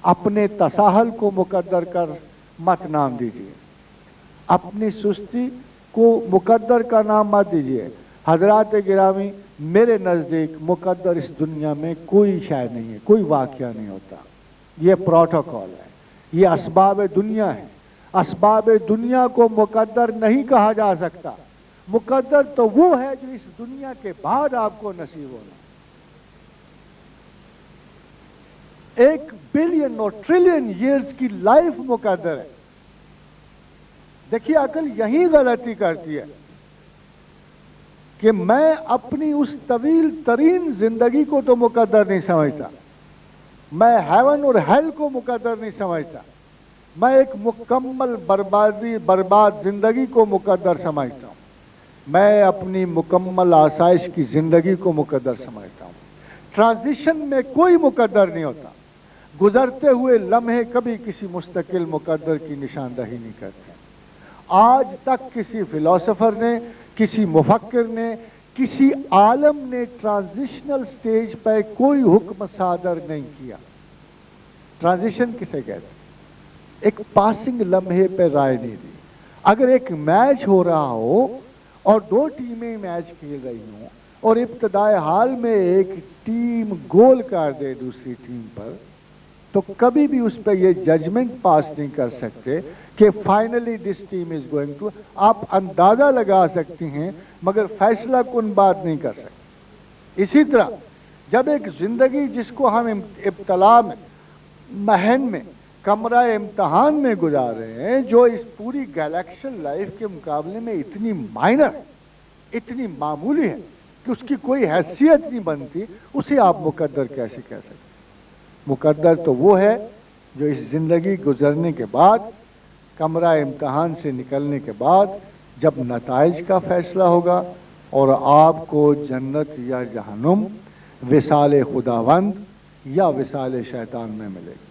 अपने तसाहल को मुकद्दर कर मत नाम दीजिए, अपनी सुस्ती को मुकद्दर का नाम मत दीजिए। हजरात गिरामी, मेरे नज़दीक मुकद्दर इस दुनिया में कोई शय नहीं है, कोई वाक़या नहीं होता। ये प्रोटोकॉल है, ये असबाब दुनिया है। असबाब दुनिया को मुकद्दर नहीं कहा जा सकता। मुकद्दर तो वो है जो इस दुनिया के बाद आपको नसीब होना। 1 बिलियन और ट्रिलियन ईयर्स की लाइफ मुकद्दर है। देखिए, अकल यही गलती करती है कि मैं अपनी उस तवील तरीन जिंदगी को तो मुकद्दर नहीं समझता, मैं हेवन और हेल को मुकद्दर नहीं समझता, मैं एक मुकम्मल बर्बाद जिंदगी को मुकद्दर समझता हूं, मैं अपनी मुकम्मल आसाइश की जिंदगी को मुकद्दर समझता हूं। ट्रांजिशन में कोई मुकद्दर नहीं होता। गुजरते हुए लम्हे कभी किसी मुस्तकिल मुकद्दर की निशानदही नहीं करते। आज तक किसी फिलोसोफर ने, किसी मुफक्किर ने, किसी आलम ने ट्रांजिशनल स्टेज पर कोई हुक्म सादर नहीं किया। ट्रांजिशन किसे कहते हैं? एक पासिंग लम्हे पर राय नहीं दी। अगर एक मैच हो रहा हो और 2 टीमें मैच खेल रही हों और इब्तदाई हाल में एक टीम गोल कर दे दूसरी टीम पर, तो कभी भी उस पर ये जजमेंट पास नहीं कर सकते कि finally this team is going to. आप अंदाजा लगा सकते हैं मगर फैसला कुन बात नहीं कर सकते। इसी तरह जब एक जिंदगी जिसको हम इब्तला में, महन में, कमरा इम्तहान में गुजार रहे हैं, जो इस पूरी गैलेक्शियल लाइफ के मुकाबले में इतनी माइनर, इतनी मामूली है कि उसकी कोई हैसियत नहीं बनती, उसे आप मुकद्दर कैसे कह सकते? मुकद्दर तो वो है जो इस जिंदगी गुजरने के बाद, कमरा इम्तहान से निकलने के बाद, जब नताइज का फैसला होगा और आपको जन्नत या जहन्नुम, विसाल खुदावंद या विसाल शैतान में मिलेगा।